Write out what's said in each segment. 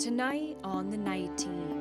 Tonight on the Night Team.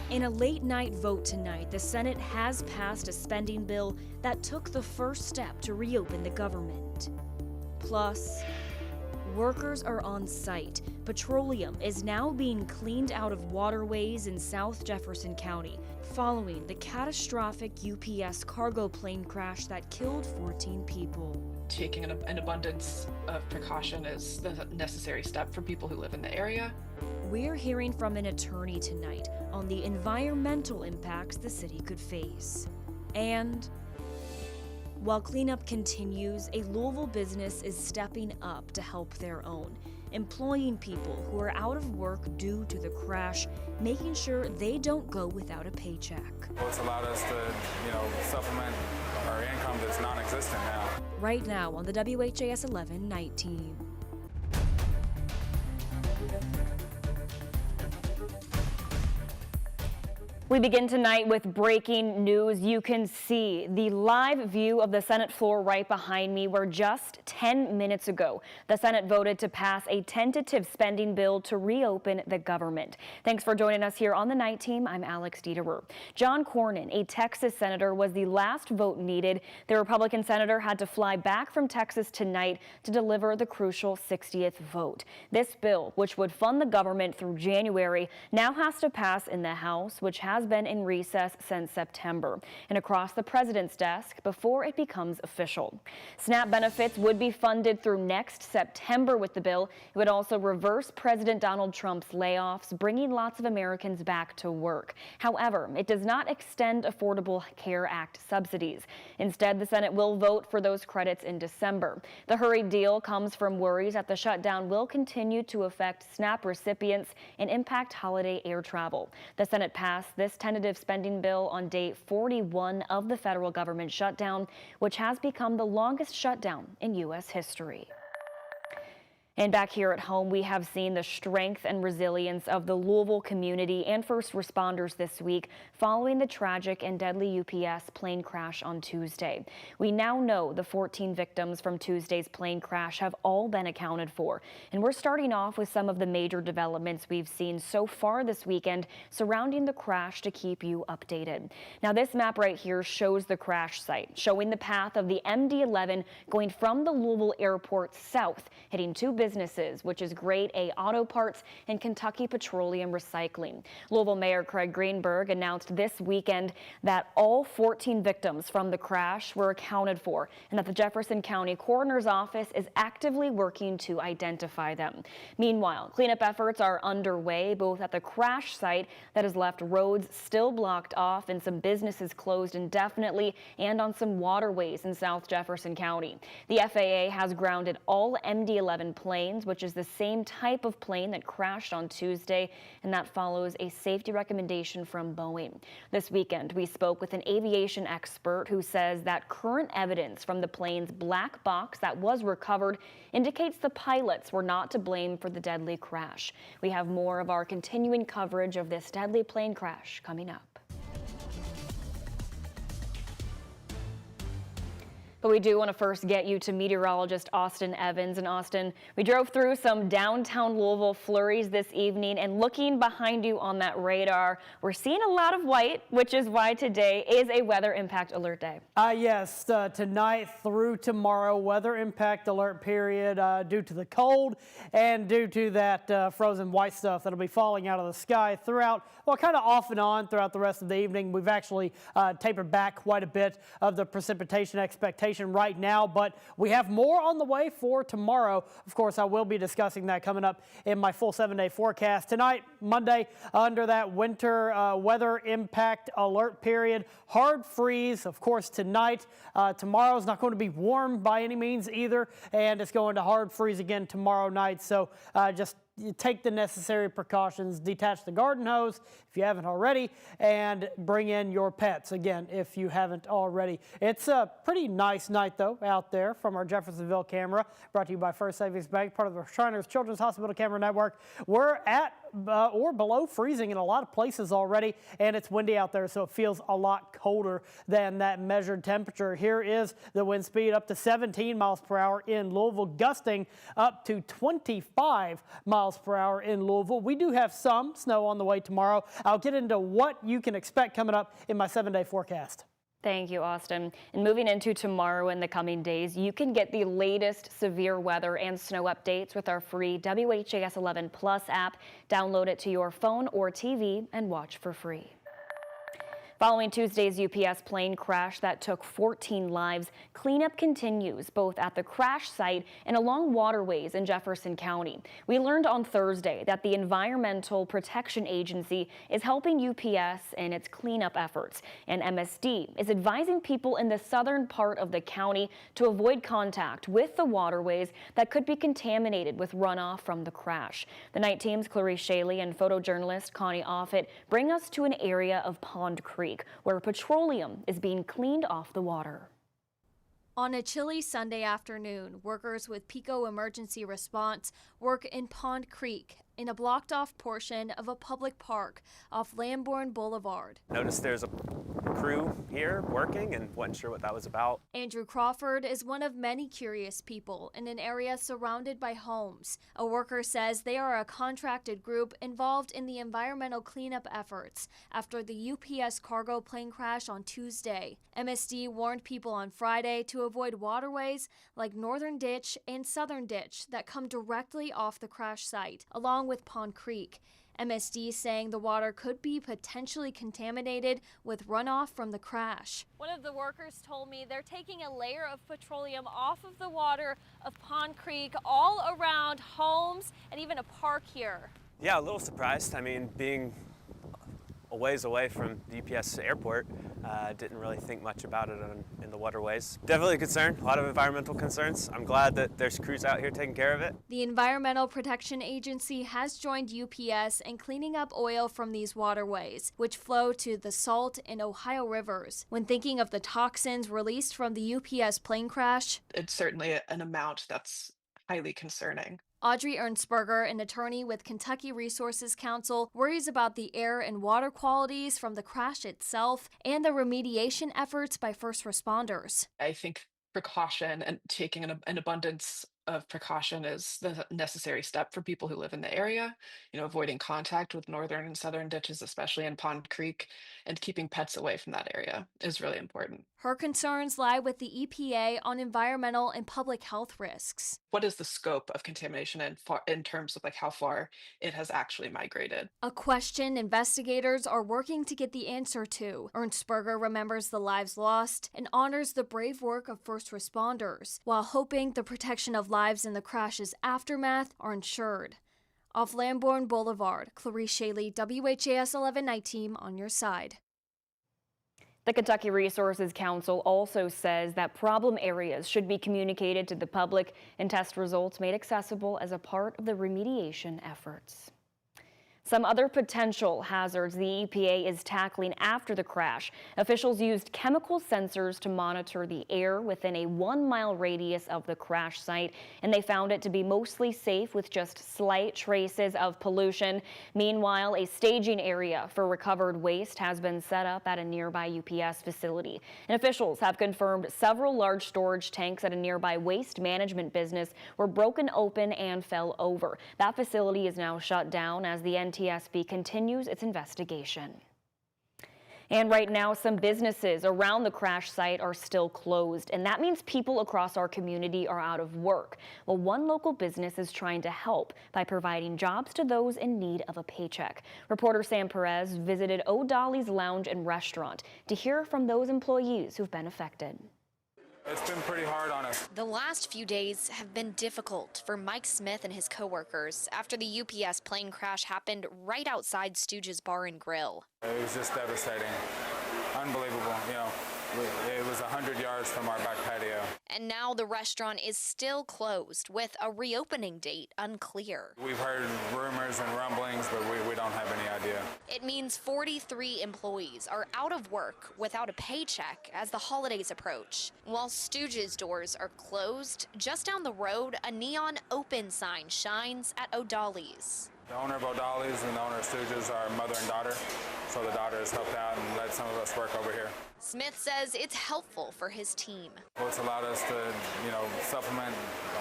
In a late-night vote tonight, the Senate has passed a spending bill that took the first step to reopen the government. Plus, workers are on site. Petroleum is now being cleaned out of waterways in South Jefferson County following the catastrophic UPS cargo plane crash that killed 14 people. Taking an abundance of precaution is the necessary step for people who live in the area. We're hearing from an attorney tonight on the environmental impacts the city could face. And while cleanup continues, a Louisville business is stepping up to help their own, employing people who are out of work due to the crash, making sure they don't go without a paycheck. Well, it's allowed us to, supplement our income that's non-existent now. Right now on the WHAS11 Night Team. We begin tonight with breaking news. You can see the live view of the Senate floor right behind me, where just 10 minutes ago, the Senate voted to pass a tentative spending bill to reopen the government. Thanks for joining us here on the Night Team. I'm Alex Dieterer. John Cornyn, a Texas senator, was the last vote needed. The Republican senator had to fly back from Texas tonight to deliver the crucial 60th vote. This bill, which would fund the government through January, now has to pass in the House, which has been in recess since September, and across the president's desk before it becomes official. SNAP benefits would be funded through next September with the bill. It would also reverse President Donald Trump's layoffs, bringing lots of Americans back to work. However, it does not extend Affordable Care Act subsidies. Instead, the Senate will vote for those credits in December. The hurried deal comes from worries that the shutdown will continue to affect SNAP recipients and impact holiday air travel. The Senate passed this tentative spending bill on day 41 of the federal government shutdown, which has become the longest shutdown in U.S. history. And back here at home, we have seen the strength and resilience of the Louisville community and first responders this week following the tragic and deadly UPS plane crash on Tuesday. We now know the 14 victims from Tuesday's plane crash have all been accounted for. And we're starting off with some of the major developments we've seen so far this weekend surrounding the crash to keep you updated. Now, this map right here shows the crash site, showing the path of the MD-11 going from the Louisville airport south, hitting two businesses, which is Grade A Auto Parts and Kentucky Petroleum Recycling. Louisville Mayor Craig Greenberg announced this weekend that all 14 victims from the crash were accounted for and that the Jefferson County Coroner's Office is actively working to identify them. Meanwhile, cleanup efforts are underway both at the crash site that has left roads still blocked off and some businesses closed indefinitely, and on some waterways in South Jefferson County. The FAA has grounded all MD-11 planes, which is the same type of plane that crashed on Tuesday, and that follows a safety recommendation from Boeing. This weekend, we spoke with an aviation expert who says that current evidence from the plane's black box that was recovered indicates the pilots were not to blame for the deadly crash. We have more of our continuing coverage of this deadly plane crash coming up. But we do want to first get you to meteorologist Austin Evans. And Austin, we drove through some downtown Louisville flurries this evening, and looking behind you on that radar, we're seeing a lot of white, which is why today is a weather impact alert day. Yes, tonight through tomorrow, weather impact alert period due to the cold and due to that frozen white stuff that'll be falling out of the sky throughout, well, kind of off and on throughout the rest of the evening. We've actually tapered back quite a bit of the precipitation expectation right now, but we have more on the way for tomorrow. Of course, I will be discussing that coming up in my full 7-day forecast. Tonight, Monday, under that winter weather impact alert period, hard freeze, of course, tonight. Tomorrow's not going to be warm by any means either, and it's going to hard freeze again tomorrow night. So just you take the necessary precautions, detach the garden hose if you haven't already, and bring in your pets, again, if you haven't already. It's a pretty nice night, though, out there from our Jeffersonville camera, brought to you by First Savings Bank, part of the Shriners Children's Hospital Camera Network. We're at or below freezing in a lot of places already, and it's windy out there, so it feels a lot colder than that measured temperature. Here is the wind speed up to 17 miles per hour in Louisville, gusting up to 25 miles per hour in Louisville. We do have some snow on the way tomorrow. I'll get into what you can expect coming up in my 7-day forecast. Thank you, Austin. And moving into tomorrow and the coming days, you can get the latest severe weather and snow updates with our free WHAS11 Plus app. Download it to your phone or TV and watch for free. Following Tuesday's UPS plane crash that took 14 lives, cleanup continues both at the crash site and along waterways in Jefferson County. We learned on Thursday that the Environmental Protection Agency is helping UPS in its cleanup efforts, and MSD is advising people in the southern part of the county to avoid contact with the waterways that could be contaminated with runoff from the crash. The night team's Clarice Shaley and photojournalist Connie Offit bring us to an area of Pond Creek, where petroleum is being cleaned off the water. On a chilly Sunday afternoon, workers with Pico Emergency Response work in Pond Creek in a blocked-off portion of a public park off Lambourne Boulevard. Noticed there's a crew here working and wasn't sure what that was about. Andrew Crawford is one of many curious people in an area surrounded by homes. A worker says they are a contracted group involved in the environmental cleanup efforts after the UPS cargo plane crash on Tuesday. MSD warned people on Friday to avoid waterways like Northern Ditch and Southern Ditch that come directly off the crash site, along with Pond Creek. MSD saying the water could be potentially contaminated with runoff from the crash. One of the workers told me they're taking a layer of petroleum off of the water of Pond Creek all around homes and even a park here. Yeah, a little surprised. I mean, being a ways away from the UPS airport, didn't really think much about it in the waterways. Definitely a concern, a lot of environmental concerns. I'm glad that there's crews out here taking care of it. The Environmental Protection Agency has joined UPS in cleaning up oil from these waterways, which flow to the Salt and Ohio rivers. When thinking of the toxins released from the UPS plane crash, It's certainly an amount that's highly concerning. Audrey Ernstberger, an attorney with Kentucky Resources Council, worries about the air and water qualities from the crash itself and the remediation efforts by first responders. I think precaution and taking an abundance of precaution is the necessary step for people who live in the area. Avoiding contact with northern and southern ditches, especially in Pond Creek, and keeping pets away from that area is really important. Her concerns lie with the EPA on environmental and public health risks. What is the scope of contamination in terms of how far it has actually migrated? A question investigators are working to get the answer to. Ernstberger remembers the lives lost and honors the brave work of first responders, while hoping the protection of lives in the crash's aftermath are ensured. Off Lambourne Boulevard, Clarice Shaley, WHAS 11 Night Team on your side. The Kentucky Resources Council also says that problem areas should be communicated to the public and test results made accessible as a part of the remediation efforts. Some other potential hazards the EPA is tackling after the crash. Officials used chemical sensors to monitor the air within a 1-mile radius of the crash site, and they found it to be mostly safe with just slight traces of pollution. Meanwhile, a staging area for recovered waste has been set up at a nearby UPS facility. And officials have confirmed several large storage tanks at a nearby waste management business were broken open and fell over. That facility is now shut down as the NTSB continues its investigation. And right now, some businesses around the crash site are still closed, and that means people across our community are out of work. Well, one local business is trying to help by providing jobs to those in need of a paycheck. Reporter Sam Perez visited O'Dolly's Lounge and Restaurant to hear from those employees who've been affected. It's been pretty hard on us. The last few days have been difficult for Mike Smith and his coworkers after the UPS plane crash happened right outside Stooge's Bar and Grill. It was just devastating. Unbelievable. It was 100 yards from our back patio. And now the restaurant is still closed with a reopening date unclear. We've heard rumors and rumblings, but we don't have any idea. It means 43 employees are out of work without a paycheck as the holidays approach. While Stooge's doors are closed, just down the road, a neon open sign shines at O'Dolly's. The owner of O'Dolly's and the owner of Stooges are mother and daughter, so the daughter has helped out and let some of us work over here. Smith says it's helpful for his team. Well, it's allowed us to, supplement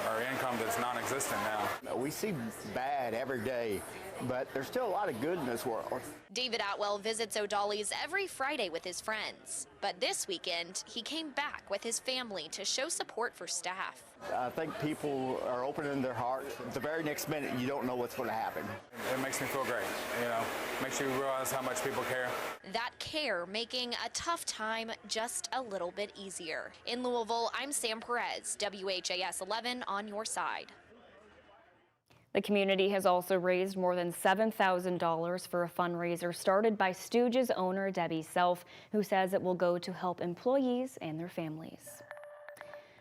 our income that's non-existent now. We see bad every day, but there's still a lot of good in this world. David Atwell visits O'Dolly's every Friday with his friends, but this weekend he came back with his family to show support for staff. I think people are opening their hearts. The very next minute, you don't know what's going to happen. It makes me feel great, makes you realize how much people care. That care making a tough time just a little bit easier. In Louisville, I'm Sam Perez, WHAS 11 on your side. The community has also raised more than $7,000 for a fundraiser started by Stooges owner Debbie Self, who says it will go to help employees and their families.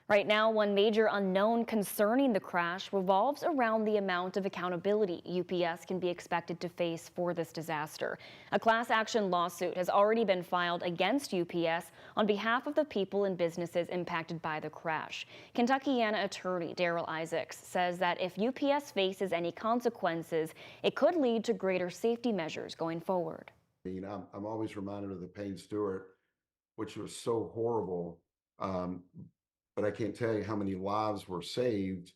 Right now, one major unknown concerning the crash revolves around the amount of accountability UPS can be expected to face for this disaster. A class action lawsuit has already been filed against UPS on behalf of the people and businesses impacted by the crash. Kentuckiana attorney Daryl Isaacs says that if UPS faces any consequences, it could lead to greater safety measures going forward. I'm always reminded of the Payne Stewart, which was so horrible. But I can't tell you how many lives were saved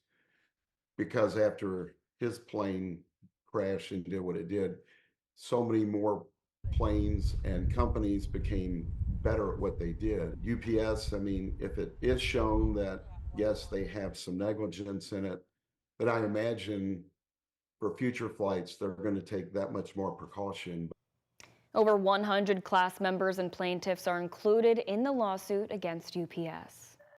because after his plane crashed and did what it did, so many more planes and companies became better at what they did. UPS, if it is shown that, yes, they have some negligence in it, but I imagine for future flights, they're going to take that much more precaution. Over 100 class members and plaintiffs are included in the lawsuit against UPS.